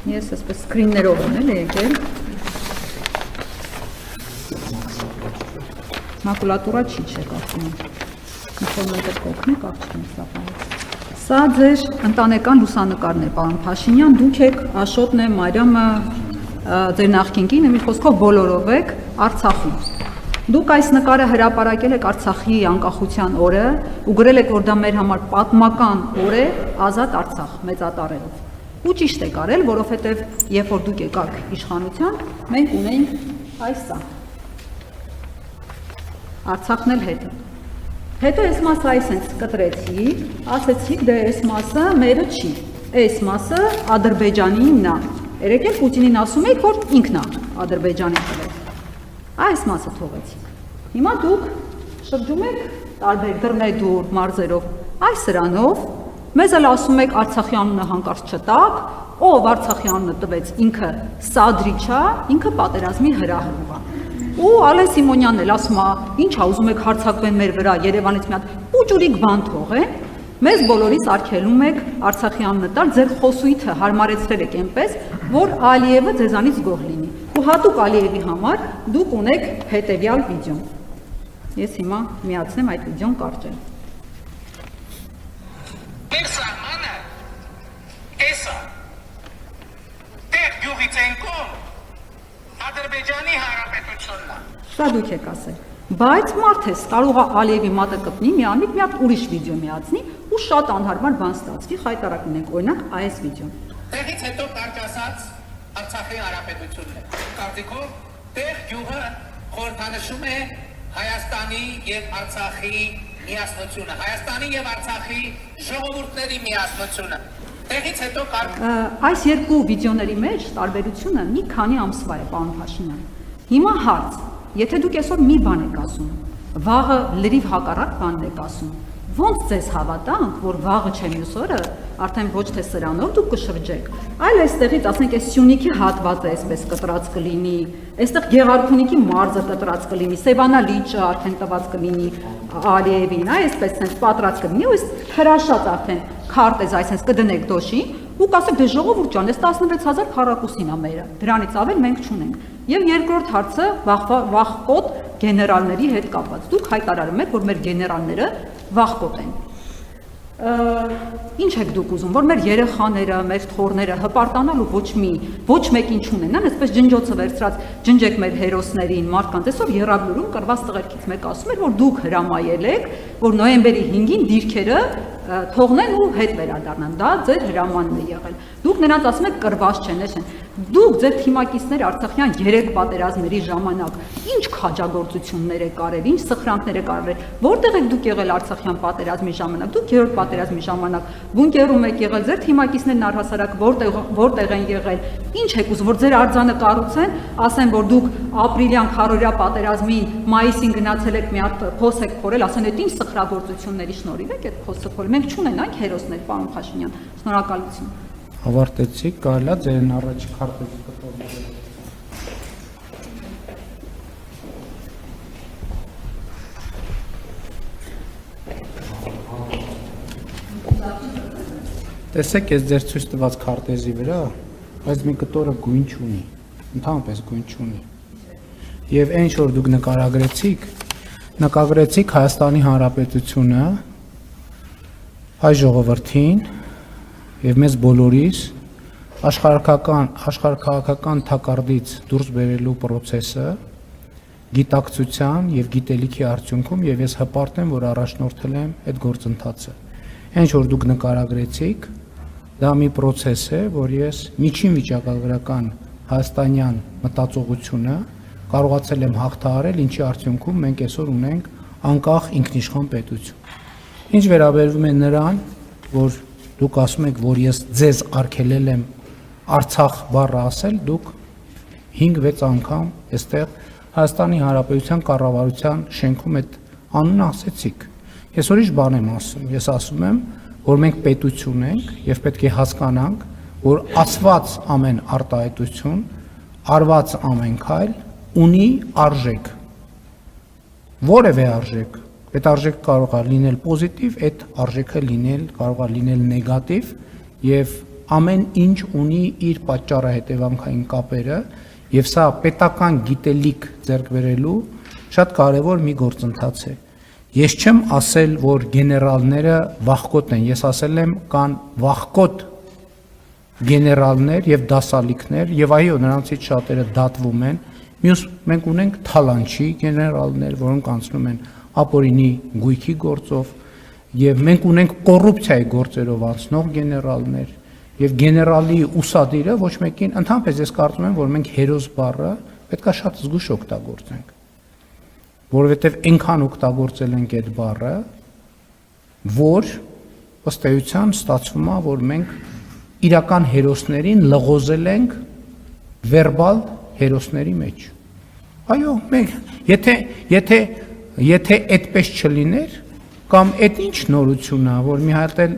Ես այսպես սկրիններով եմ էլ եկել։ Մակուլատուրա չի չէ կարծում եմ։ Ինֆորմատիվ կողմի կարծում եմ սա։ Սա ձեր ընտանեկան լուսանկարն է, պարոն Փաշինյան, դուք եք Աշոտն է, Մարիամը, ձեր նախկին կինը, մի խոսքով բոլորով եք Արցախում։ Դուք այս նկարը հրապարակել եք Արցախի անկախության օրը ու գրել եք, որ դա մեր համար պատմական օր է, ազատ Արցախ մեծատառերով։ Ու ճիշտ եք արել, որովհետև երբ որ դուք եկաք իշխանության, մենք ունեինք այս սա։ Արցախն էլ հետը։ Հետո այս մասը այսենց կտրեցի, ասեցիք դե այս մասը մերը չի, այս մասը Ադրբեջանինն է։ Երեք էլ Պուտինին ասում եք, որ ինքն է Ադրբեջանի տվել։ Այս մասը թողեցիք։ Հիմա դուք շրջում եք տարբեր դռնեդուր մարզերով այս սրանով, մեզ էլ ասում եք Արցախի անունը հանկարծ չտակ, ով Արցախի անունը տվեց ինքը Սադրիչ է, ինքը պատերազմի հրահրող է։ Ու Ալեն Սիմոնյանն էլ ասում է, ինչ է ուզում եք հարձակվեն մեր վրա, Երևանից մի հատ պուճուրիկ բան թողեն, մեզ բոլորիս արգելում եք Արցախի անունը տալ, ձեր խոսույթը հարմարեցրել եք այնպես, որ Ալիևը ձեզանից գոհ լինի։ Ու հատուկ Ալիևի համար դուք ունեք հետևյալ վիդեոն։ Ես հիմա միացնեմ այդ վիդեոն կարճել։ Մեր սահմանը էսա։ Տեղ գյուղից են կողմ Ադրբեջանի Հանրապետությունն է։ Սա դուք եք ասել։ Բայց մարդես կարող է Ալիևի մատը կպնի, մի հատ ուրիշ վիդեո միացնի ու շատ անհարմար բան ստացվի, խայտարակ ունենք օրինակ այս վիդեոն։ Տեղից հետո կարճ ասած Արցախի Հանրապետությունն է։ Կարծիքով տեղ գյուղը խորհրդանշում է Հայաստանի եւ Արցախի միասնությունը, Հայաստանի եւ Արցախի ժողովուրդների միասնությունը։ Տեղից հետո այս երկու վիդեոների մեջ տարբերությունը մի քանի ամսվա է, պարոն Փաշինյան։ Հիմա հարց, եթե դուք այսօր մի բան եք ասում, վաղը լրիվ հակառակ բանն եք ասում, ոնց ձեզ հավատանք, որ վաղը չէ մյուս օրը, արդեն ոչ թե սրանով դուք կշրջեք, այլ այստեղից, ասենք, այս Սյունիքի հատվածը այսպես կտրած կլինի, այստեղ Գեղարքունիքի մարզը կտրած կլինի, Սևանա լիճը արդեն տված կլինի Ալիևին, այսպես sense պատրած կլինի, ու այս հրաշած արդեն քարտեզ այսպես կդնեք դոշին, ու կասեք դե ժողովուրդ ջան, այս 16000 քառակուսին է մերը, դրանից ավել մենք չունենք։ Եվ երկրորդ հարցը վախկոտ գեներալների հետ կապված։ Դուք հայտարարում եք, որ մեր գեներալները վախկոտ են։ Ինչ եք դուք ուզում, որ մեր երեխաները, մեր թոռները հպարտանալու ոչ մեկին չունենան, այսպես ջնջոցը վերցրած ջնջեք մեր հերոսներին, մարդկանց, այսօր Եռաբլուրում կրված տղերքից մեկը ասում էր, որ դուք հրամայել եք, որ նոյեմբերի 5-ին դիրքերը թողնեն ու հետ վերադառնան, դա ձեր հրամանն է եղել։ Դուք նրանց ասում եք կրված չեն, էշեն։ Դուք ձեր թիմակիցներ Արցախյան 3 պատերազմների ժամանակ ինչ քաջագործություններ եք արել, ինչ սխրանքներ եք արել, որտեղ եք դուք եղել Արցախյան պատերազմի ժամանակ, դուք 3-րդ պատերազմի ժամանակ բունկերում եք եղել, ձեր թիմակիցներն առհասարակ որտեղ են եղել, ինչ եք ուզում, որ ձեր արձանը կառուցեն, ասեն, որ դուք ապրիլյան քարորյա պատերազմին մայիսին գնացել եք մի հատ փոս եք փորել, ասեն, այդ ինչ սխրագործությունների շնորհիվ եք այդ փոսը փորել, մենք չունենանք հերոսներ, պարոն Փաշինյան, շնորհակալություն։ Ավարտեցիք, կարելի է ձերն առաջ քարտեզը կտորել։ Տեսեք, ես ձեր ցույց տված քարտեզի վրա, այս մի կտորը գույն չունի, ընդհանրապես գույն չունի։ Եվ այն ինչ որ դուք նկարագրեցիք Հայաստանի Հանրապետությունը, հայ ժողովրդին եւ մեզ բոլորիս աշխարհաքաղաքական թակարդից դուրս բերելու process-ը գիտակցության եւ գիտելիքի արդյունքում եւ ես հպարտ եմ, որ առաջնորդել եմ այդ գործընթացը։ Ինչ որ դուք նկարագրեցիք, դա մի process է, որ ես միջին վիճակագրական հայաստանյան մտածողությունը կարողացել եմ հաղթահարել, ինչի արդյունքում մենք այսօր ունենք անկախ ինքնիշխան պետություն։ Ինչ վերաբերվում է նրան, որ դուք ասում եք, որ ես ձեզ արգելել եմ Արցախ բառը ասել, դուք 5-6 անգամ այստեղ Հայաստանի Հանրապետության կառավարության շենքում այդ անունը ասեցիք։ Ես ուրիշ բան եմ ասում, ես ասում եմ, որ մենք պետություն ենք եւ պետք է հասկանանք, որ ասված ամեն արտահայտություն, արված ամեն քայլ ունի արժեք։ Որևէ արժեք, այդ արժեքը կարող է լինել պոզիտիվ, այդ արժեքը կարող է լինել նեգատիվ եւ ամեն ինչ ունի իր պատճառահետևանքային կապերը եւ սա պետական գիտելիք ձեռք բերելու շատ կարեւոր մի գործընթաց է։ Ես չեմ ասել, որ գեներալները վախկոտ են, ես ասել եմ կան վախկոտ գեներալներ եւ դասալիքներ եւ այո, նրանցից շատերը դատվում են։ Մյուս մենք ունենք թալանչի գեներալներ, որոնք անցնում են ապօրինի գույքի գործով եւ մենք ունենք կոռուպցիայի գործերով անցնող գեներալներ եւ գեներալի ուսադիրը ոչ մեկին ընդհանրապես ես կարծում եմ, որ մենք հերոս բառը պետքա շատ զգուշ օգտագործենք, որովհետեւ այնքան օգտագործել ենք այդ բառը, որ ըստ էության ստացվում է, որ մենք իրական հերոսներին լղոզել ենք վերբալ հերոսների մեջ։ Այո, մենք եթե այդպես չլիներ, կամ այդ ինչ նորություն է, որ մի հատ էլ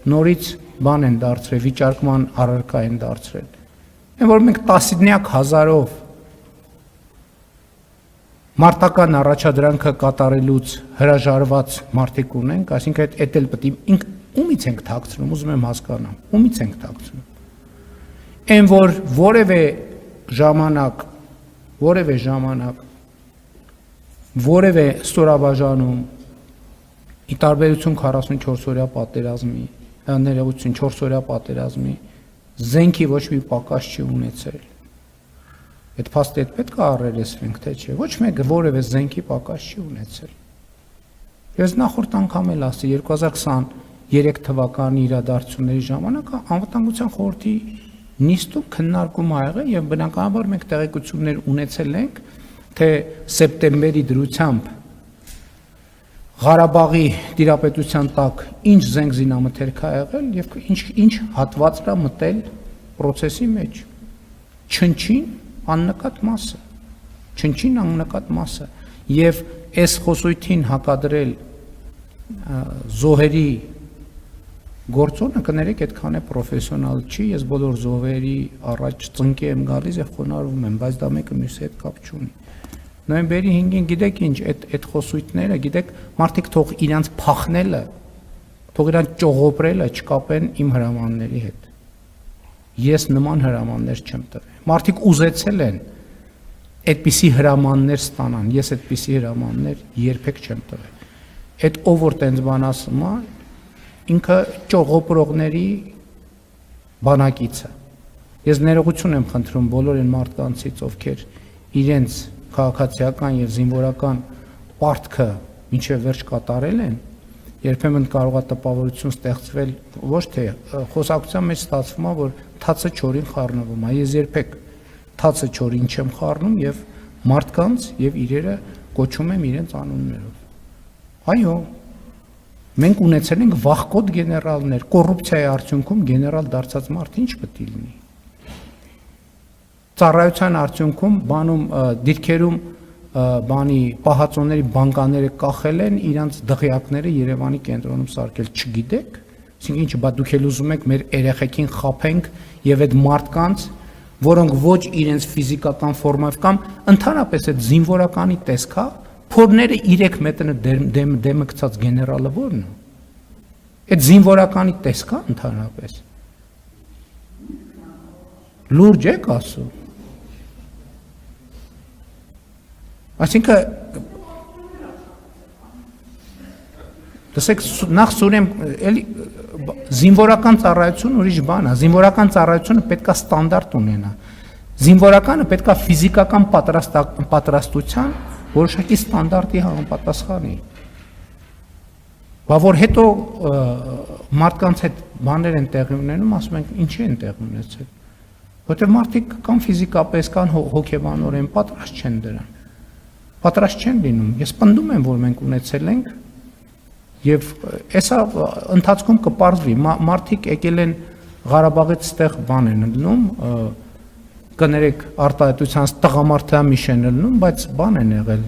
նորից բան են դարձրել, վիճարկման առարկա են դարձրել։ Այն որ մենք տասնյակ հազարով մարտական առաջադրանքը կատարելուց հրաժարված մարդիկ ունենք, այսինքն այդ էլ պետք է ումից ենք թաքցնում, ուզում եմ հասկանամ, ումից ենք թաքցնում։ Այն որ որևէ ժամանակ որևէ ստորաբաժանում ի տարբերություն 44-օրյա պատերազմի, ներողություն 4-օրյա պատերազմի զենքի ոչ մի պակաս չի ունեցել։ Այդ փաստը պետք է առերեսվենք, թե չէ։ Ոչ մեկը որևէ զենքի պակաս չի ունեցել։ Ես նախորդ անգամ էլ ասի 2023 թվականի իրադարձությունների ժամանակ անվտանգության խորհրդի նիստում քննարկում ա եղել եւ բնականաբար մենք տեղեկություններ ունեցել ենք, թե սեպտեմբերի դրությամբ Ղարաբաղի տիրապետության տակ ինչ զենք զինամթերք ա եղել եւ ինչ հատվածն ա մտել process-ի մեջ։ Չնչին աննկատ մասը եւ այս խոսույթին հակադրել զոհերի գործոնը կներեք այդքան է պրոֆեսիոնալ չի, ես բոլոր զոհերի առաջ ծնկի եմ գալիս եւ խոնարհվում եմ, բայց դա մեկը մյուսի հետ կապ չունի։ Նոյեմբերի 5-ին գիտեք ինչ, այդ խոսույթները, գիտեք, մարդիկ թող իրանց փախնելը, թող իրանց ճողոպրելը չկապեն իմ հրամանների հետ։ Ես նման հրամաններ չեմ տվել։ Մարդիկ ուզեցել են այդպիսի հրամաններ ստանան, ես այդպիսի հրամաններ երբեք չեմ տվել։ Այդ ով որ տենց բան ասում է, ինքը ճողոպրողների բանակիցը։ Ես ներողություն եմ խնդրում բոլոր այն մարդկանցից, ովքեր իրենց քաղաքացիական եւ զինվորական պարտքը մինչեւ վերջ կատարել են, երբեմն կարող է տպավորություն ստեղծվել, ոչ թե խոսակցության մեջ ստացվում է, որ թացը չորին խառնվում է։ Ես երբեք թացը չորին չեմ խառնում եւ մարդկանց եւ իրերը կոչում եմ իրենց անուններով։ Այո, մենք ունեցել ենք վախկոտ գեներալներ, կոռուպցիայի արդյունքում գեներալ դարձած մարդ ինչ պետք է լինի։ Ծառայության արդյունքում բանում դիրքերում բանի պահածոների բանկաները կախել են, իրանց դղյակները Երևանի կենտրոնում սարքել, չգիտեք, այսինքն ինչ բա դուք էլ ուզում եք մեր երեխեքին խափենք եւ այդ մարդկանց, որոնք ոչ իրենց ֆիզիկական ֆորմայով կամ ընդհանրապես այդ զինվորականի տեսքա, փորները 3 մետրը դեմը գցած գեներալը ո՞րն է։ Այդ զինվորականի տեսքա ընդհանրապես։ Լուրջ եք ասում։ Այսինքն դասեք նախ սուրեմ էլի զինվորական ծառայություն ուրիշ բան է, զինվորական ծառայությունը պետք է ստանդարտ ունենա։ Զինվորականը պետք է ֆիզիկական պատրաստության որոշակի ստանդարտի համապատասխանի։ Բա որ հետո մարդկանց հետ բաներ են տեղի ունենում, ասում ենք ինչի են տեղի ունեցել։ Որտեղ մարդիկ կամ ֆիզիկապես, կամ հոգեբանորեն պատրաստ չեն դրան։ Պատրաստ չեն լինում։ Ես պնդում եմ, որ մենք ունեցել ենք եւ այսա ընթացքում կպարզվի, մարդիկ եկել են Ղարաբաղից ստեղ բան են լնում, կներեք արտահայտությանց տղամարդամիշ են լնում, բայց բան են եղել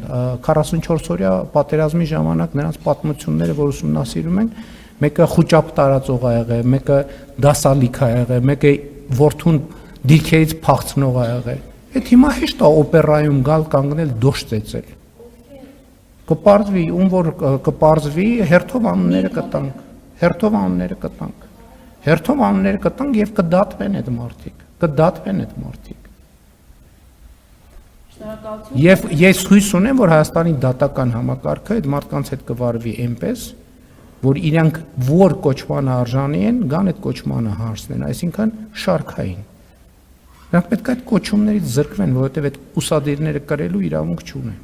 44-օրյա պատերազմի ժամանակ նրանց պատմությունները, որ ուսումնասիրում են, մեկը խոճապ տարածող ա եղել, մեկը դասալիք ա եղել, մեկը որդուն դիրքերից փախցնող ա եղել։ Այդ հիմա հեշտ է օպերայում գալ կանգնել դոշ ծեծել։ Կպարզվի, ում որ կպարզվի, հերթով անունները կտանք։ Հերթով անուններ կտանք եւ կդատվեն այդ մարդիկ։ Եվ ես հույս ունեմ, որ Հայաստանի դատական համակարգը այդ մարդկանց հետ կվարվի այնպես, որ իրանք որ կոչմանը արժանի են, գան այդ կոչմանը հարցնեն, այսինքն շարքային։ Նրանք պետք է այդ կոչումներից զրկվեն, որովհետև այդ ուսադիրները կրելու իրավունք չունեն։